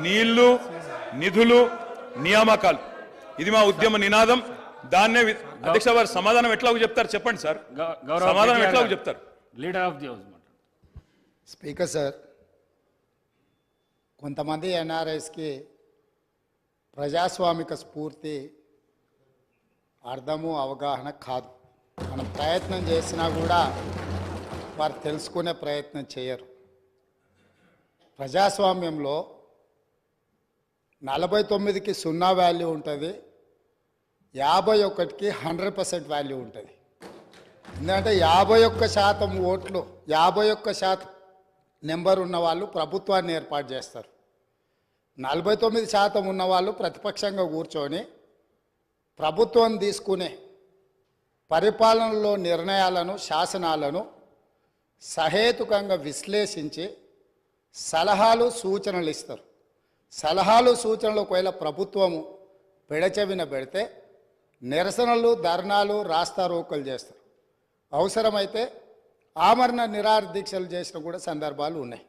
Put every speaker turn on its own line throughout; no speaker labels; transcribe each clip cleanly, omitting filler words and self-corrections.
నీళ్లు, నిధులు, నియామకాలు. ఇది మా ఉద్యమ నినాదం. దాన్నే అధ్యక్ష వారు సమాధానం ఎట్లాగో చెప్తారు చెప్పండి సార్. సమాధానం ఎట్లాగో చెప్తారు.
Leader of the house.
Speaker sir, కొంతమంది ఎన్ఆర్ఐస్కి ప్రజాస్వామిక స్ఫూర్తి అర్థము అవగాహన కాదు. మనం ప్రయత్నం చేసినా కూడా వారు తెలుసుకునే ప్రయత్నం చేయరు. ప్రజాస్వామ్యంలో 49కి 0 వాల్యూ ఉంటుంది, 51కి 100% వాల్యూ ఉంటుంది. ఎందుకంటే 51% ఓట్లు, 51% నెంబర్ ఉన్న వాళ్ళు ప్రభుత్వాన్ని ఏర్పాటు చేస్తారు. 49% ఉన్న వాళ్ళు ప్రతిపక్షంగా కూర్చొని ప్రభుత్వం తీసుకునే పరిపాలనలో నిర్ణయాలను, శాసనాలను సహేతుకంగా విశ్లేషించి సలహాలు, సూచనలు ఇస్తారు. సలహాలు, సూచనలు ఒకవేళ ప్రభుత్వము పెడచెవిన పెడితే నిరసనలు, ధర్నాలు, రాస్తారోకలు చేస్తారు. అవసరమైతే ఆమరణ నిరాహార దీక్షలు చేసిన కూడా సందర్భాలు ఉన్నాయి.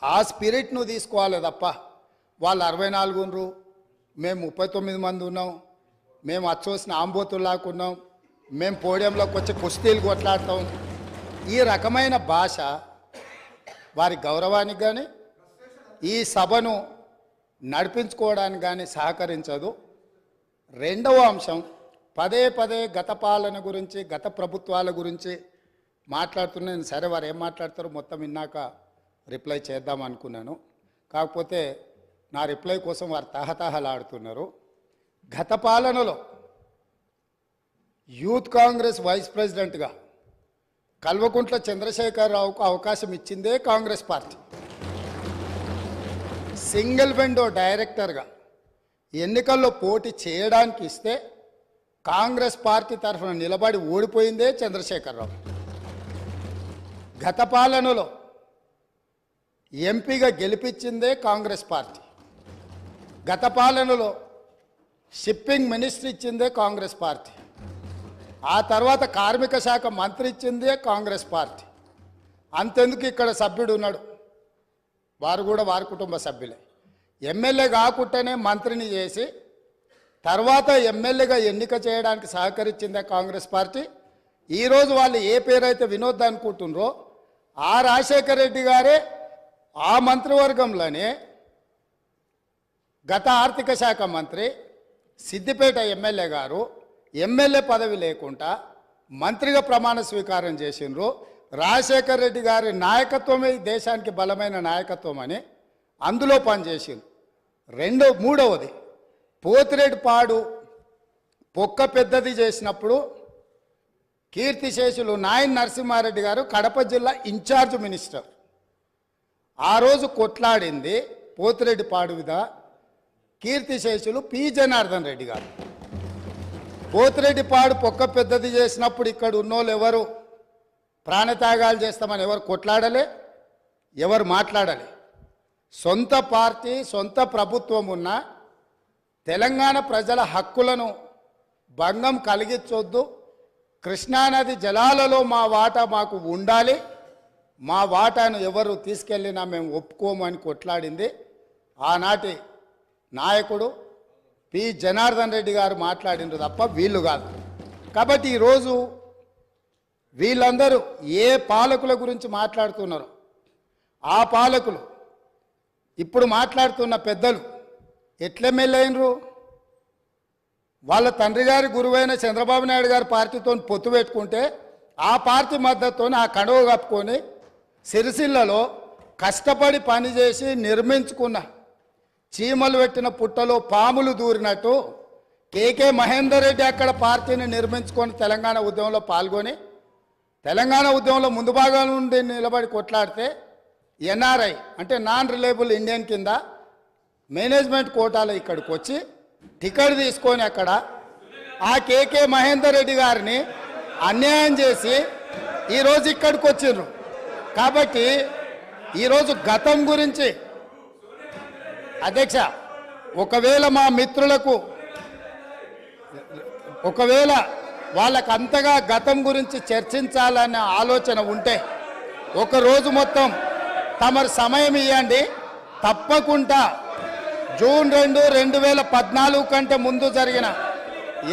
ఆ స్పిరిట్ను తీసుకోవాలి తప్ప వాళ్ళు 64 ఉన్నారు, మేము 39 మంది ఉన్నాం, మేము అచ్చోసిన ఆంబోతుల్లాకున్నాం, మేము పోడియంలోకి వచ్చి కుస్తీలు కొట్లాడతాం, ఈ రకమైన భాష వారి గౌరవానికి కానీ ఈ సభను నడిపించుకోవడానికి కానీ సహకరించదు. రెండవ అంశం, పదే పదే గత పాలన గురించి, గత ప్రభుత్వాల గురించి మాట్లాడుతున్నాను. సరే, వారు ఏం మాట్లాడతారో మొత్తం విన్నాక రిప్లై చేద్దాం అనుకున్నాను. కాకపోతే నా రిప్లై కోసం వారు తహతహలాడుతున్నారు. గత పాలనలో యూత్ కాంగ్రెస్ వైస్ ప్రెసిడెంట్గా కల్వకుంట్ల చంద్రశేఖరరావుకు అవకాశం ఇచ్చిందే కాంగ్రెస్ పార్టీ. సింగిల్ విండో డైరెక్టర్గా ఎన్నికల్లో పోటీ చేయడానికి ఇస్తే కాంగ్రెస్ పార్టీ తరఫున నిలబడి ఓడిపోయిందే చంద్రశేఖరరావు. గత పాలనలో ఎంపీగా గెలిపించిందే కాంగ్రెస్ పార్టీ. గత పాలనలో షిప్పింగ్ మినిస్టర్ ఇచ్చిందే కాంగ్రెస్ పార్టీ. ఆ తర్వాత కార్మిక శాఖ మంత్రి ఇచ్చిందే కాంగ్రెస్ పార్టీ. అంతెందుకు ఇక్కడ సభ్యుడు ఉన్నాడు, వారు కూడా వారి కుటుంబ సభ్యులే. ఎమ్మెల్యే కాకుండానే మంత్రిని చేసి తర్వాత ఎమ్మెల్యేగా ఎన్నిక చేయడానికి సహకరించిందే కాంగ్రెస్ పార్టీ. ఈరోజు వాళ్ళు ఏ పేరైతే వినోద్ అనుకుంటున్నారో ఆ రాజశేఖర రెడ్డి గారే ఆ మంత్రివర్గంలోనే గత ఆర్థిక శాఖ మంత్రి, సిద్దిపేట ఎమ్మెల్యే గారు ఎమ్మెల్యే పదవి లేకుండా మంత్రిగా ప్రమాణ స్వీకారం చేసిండ్రు. రాజశేఖర రెడ్డి గారి నాయకత్వమే దేశానికి బలమైన నాయకత్వం అని అందులో పనిచేసిండ్రు. మూడవది, పోతిరెడ్డిపాడు పొక్క పెద్దది చేసినప్పుడు కీర్తిశేషులు నాయన్ నరసింహారెడ్డి గారు కడప జిల్లా ఇన్ఛార్జ్ మినిస్టర్. ఆ రోజు కొట్లాడింది పోతిరెడ్డిపాడు మీద కీర్తిశేషులు పి జనార్దన్ రెడ్డి గారు. పోతిరెడ్డిపాడు పొక్క పెద్దది చేసినప్పుడు ఇక్కడ ఉన్నోళ్ళు ఎవరు ప్రాణత్యాగాలు చేస్తామని ఎవరు కొట్లాడలే, ఎవరు మాట్లాడలే. సొంత పార్టీ, సొంత ప్రభుత్వం ఉన్న తెలంగాణ ప్రజల హక్కులను భంగం కలిగించొద్దు, కృష్ణానది జలాలలో మా వాటా మాకు ఉండాలి, మా వాటాను ఎవరు తీసుకెళ్ళినా మేము ఒప్పుకోమని కొట్లాడింది ఆనాటి నాయకుడు పి జనార్దన్ రెడ్డి గారు మాట్లాడినారు తప్ప వీళ్ళు కాదు. కాబట్టి ఈరోజు వీళ్ళందరూ ఏ పాలకుల గురించి మాట్లాడుతున్నారో ఆ పాలకులు ఇప్పుడు మాట్లాడుతున్న పెద్దలు ఎట్లెమ్మెల్యేనరు? వాళ్ళ తండ్రి గారి గురువైన చంద్రబాబు నాయుడు గారి పార్టీతో పొత్తు పెట్టుకుంటే ఆ పార్టీ మద్దతుతో ఆ కండువ కప్పుకొని సిరిసిల్లలో కష్టపడి పనిచేసి నిర్మించుకున్న చీమలు పెట్టిన పుట్టలో పాములు దూరినట్టు కేకే మహేందర్ రెడ్డి అక్కడ పార్టీని నిర్మించుకొని తెలంగాణ ఉద్యమంలో పాల్గొని తెలంగాణ ఉద్యమంలో ముందు భాగం నుండి నిలబడి కొట్లాడితే ఎన్ఆర్ఐ అంటే నాన్ రిలయబుల్ ఇండియన్ కింద మేనేజ్మెంట్ కోటాలో ఇక్కడికి వచ్చి టికెట్ తీసుకొని అక్కడ ఆ కేకే మహేందర్ రెడ్డి గారిని అన్యాయం చేసి ఈరోజు ఇక్కడికి వచ్చిండ్రు. కాబట్టి ఈరోజు గతం గురించి అధ్యక్ష, ఒకవేళ మా మిత్రులకు ఒకవేళ వాళ్ళకు అంతగా గతం గురించి చర్చించాలనే ఆలోచన ఉంటే ఒకరోజు మొత్తం తమరు సమయం ఇవ్వండి, తప్పకుండా జూన్ 2, 2014 కంటే ముందు జరిగిన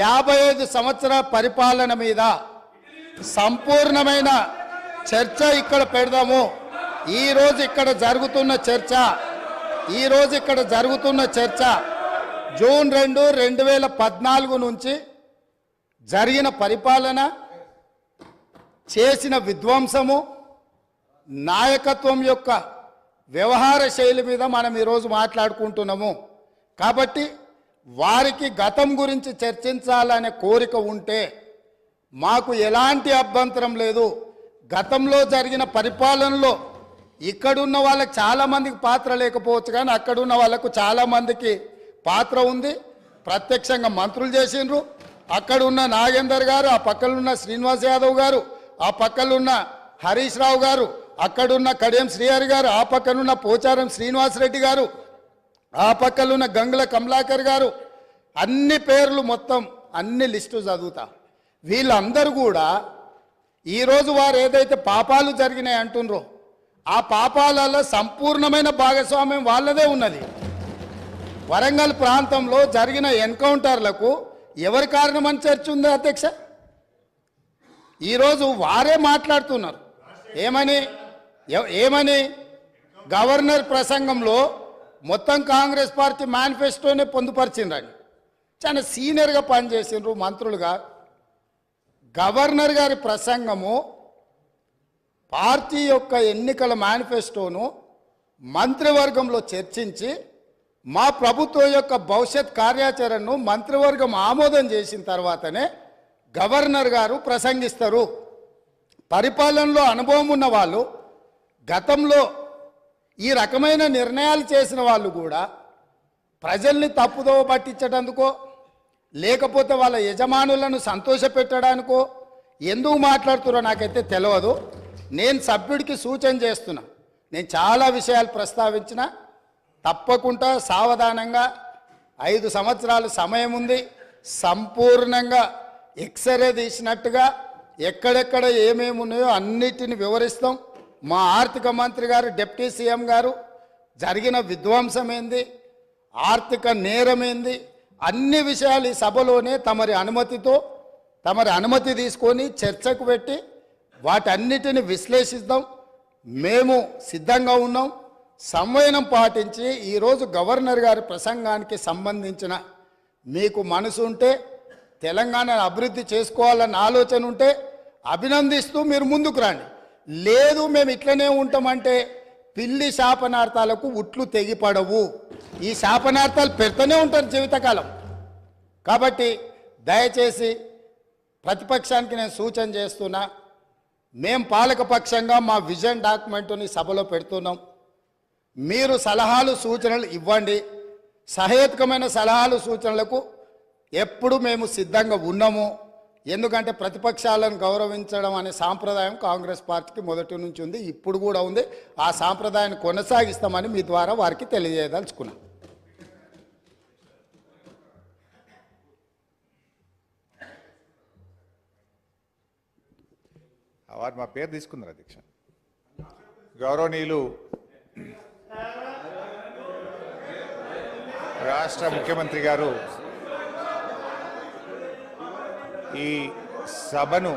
55 సంవత్సరాల పరిపాలన మీద సంపూర్ణమైన చర్చ ఇక్కడ పెడదాము. ఈరోజు ఇక్కడ జరుగుతున్న చర్చ జూన్ 2, 2014 నుంచి జరిగిన పరిపాలన, చేసిన విధ్వంసము, నాయకత్వం యొక్క వ్యవహార శైలి మీద మనం ఈరోజు మాట్లాడుకుంటున్నాము. కాబట్టి వారికి గతం గురించి చర్చించాలనే కోరిక ఉంటే మాకు ఎలాంటి అభ్యంతరం లేదు. గతంలో జరిగిన పరిపాలనలో ఇక్కడున్న వాళ్ళకి చాలామందికి పాత్ర లేకపోవచ్చు, కానీ అక్కడున్న వాళ్ళకు చాలామందికి పాత్ర ఉంది. ప్రత్యక్షంగా మంత్రులు చేసిండ్రు. అక్కడున్న నాగేందర్ గారు, ఆ పక్కనున్న శ్రీనివాస్ యాదవ్ గారు, ఆ పక్కనున్న హరీష్ రావు గారు, అక్కడున్న కడియం శ్రీహరి గారు, ఆ పక్కనున్న పోచారం శ్రీనివాసరెడ్డి గారు, ఆ పక్కనున్న గంగుల కమలాకర్ గారు, అన్ని పేర్లు మొత్తం అన్ని లిస్టు చదువుతా. వీళ్ళందరూ కూడా ఈరోజు వారు ఏదైతే పాపాలు జరిగినాయి అంటుండ్రో ఆ పాపాలలో సంపూర్ణమైన భాగస్వామ్యం వాళ్ళదే ఉన్నది. వరంగల్ ప్రాంతంలో జరిగిన ఎన్కౌంటర్లకు ఎవరి కారణమని చర్చ ఉంది అధ్యక్ష? ఈరోజు వారే మాట్లాడుతున్నారు. ఏమని గవర్నర్ ప్రసంగంలో మొత్తం కాంగ్రెస్ పార్టీ మేనిఫెస్టోనే పొందుపరిచిండ్రని చాలా సీనియర్గా పనిచేసిండ్రు మంత్రులుగా. గవర్నర్ గారి ప్రసంగము పార్టీ యొక్క ఎన్నికల మేనిఫెస్టోను మంత్రివర్గంలో చర్చించి మా ప్రభుత్వం యొక్క భవిష్యత్ కార్యాచరణను మంత్రివర్గం ఆమోదం చేసిన తర్వాతనే గవర్నర్ గారు ప్రసంగిస్తారు. పరిపాలనలో అనుభవం ఉన్న వాళ్ళు, గతంలో ఈ రకమైన నిర్ణయాలు చేసిన వాళ్ళు కూడా ప్రజల్ని తప్పుదోవ పట్టించడానికో లేకపోతే వాళ్ళ యజమానులను సంతోషపెట్టడానికో ఎందుకు మాట్లాడుతున్నారో నాకైతే తెలియదు. నేను సభ్యుడికి సూచన చేస్తున్నా. నేను చాలా విషయాలు ప్రస్తావించిన, తప్పకుండా సావధానంగా 5 సంవత్సరాల సమయం ఉంది. సంపూర్ణంగా ఎక్స్రే తీసినట్టుగా ఎక్కడెక్కడ ఏమేమి ఉన్నాయో అన్నిటిని వివరిస్తాం. మా ఆర్థిక మంత్రి గారు, డిప్యూటీ సీఎం గారు జరిగిన విధ్వంసం ఏంది, ఆర్థిక నేరమేంది, అన్ని విషయాలు ఈ సభలోనే తమరి అనుమతి తీసుకొని చర్చకు పెట్టి వాటన్నిటిని విశ్లేషిద్దాం. మేము సిద్ధంగా ఉన్నాం. సంవయనం పాటించి ఈరోజు గవర్నర్ గారి ప్రసంగానికి సంబంధించిన మీకు మనసు ఉంటే, తెలంగాణను అభివృద్ధి చేసుకోవాలన్న ఆలోచన ఉంటే అభినందిస్తూ మీరు ముందుకు రండి. లేదు మేము ఇట్లనే ఉంటామంటే పిల్లి శాపనార్థాలకు ఉట్లు తెగిపడవు. ఈ శాపనార్థాలు పెడుతూనే ఉంటారు జీవితకాలం. కాబట్టి దయచేసి ప్రతిపక్షానికి నేను సూచన చేస్తున్నా, మేం పాలకపక్షంగా మా విజన్ డాక్యుమెంట్ని సభలో పెడుతున్నాం. మీరు సలహాలు సూచనలు ఇవ్వండి. సహేతుకమైన సలహాలు సూచనలకు ఎప్పుడు మేము సిద్ధంగా ఉన్నాము. ఎందుకంటే ప్రతిపక్షాలను గౌరవించడం అనే సాంప్రదాయం కాంగ్రెస్ పార్టీకి మొదటి నుంచి ఉంది, ఇప్పుడు కూడా ఉంది. ఆ సాంప్రదాయాన్ని కొనసాగిస్తామని మీ ద్వారా వారికి తెలియజేయదలుచుకున్నాం.
వారు మా పేరు తీసుకున్నారు అధ్యక్ష. గౌరవనీయులు రాష్ట్ర ముఖ్యమంత్రి గారు ఈ సభను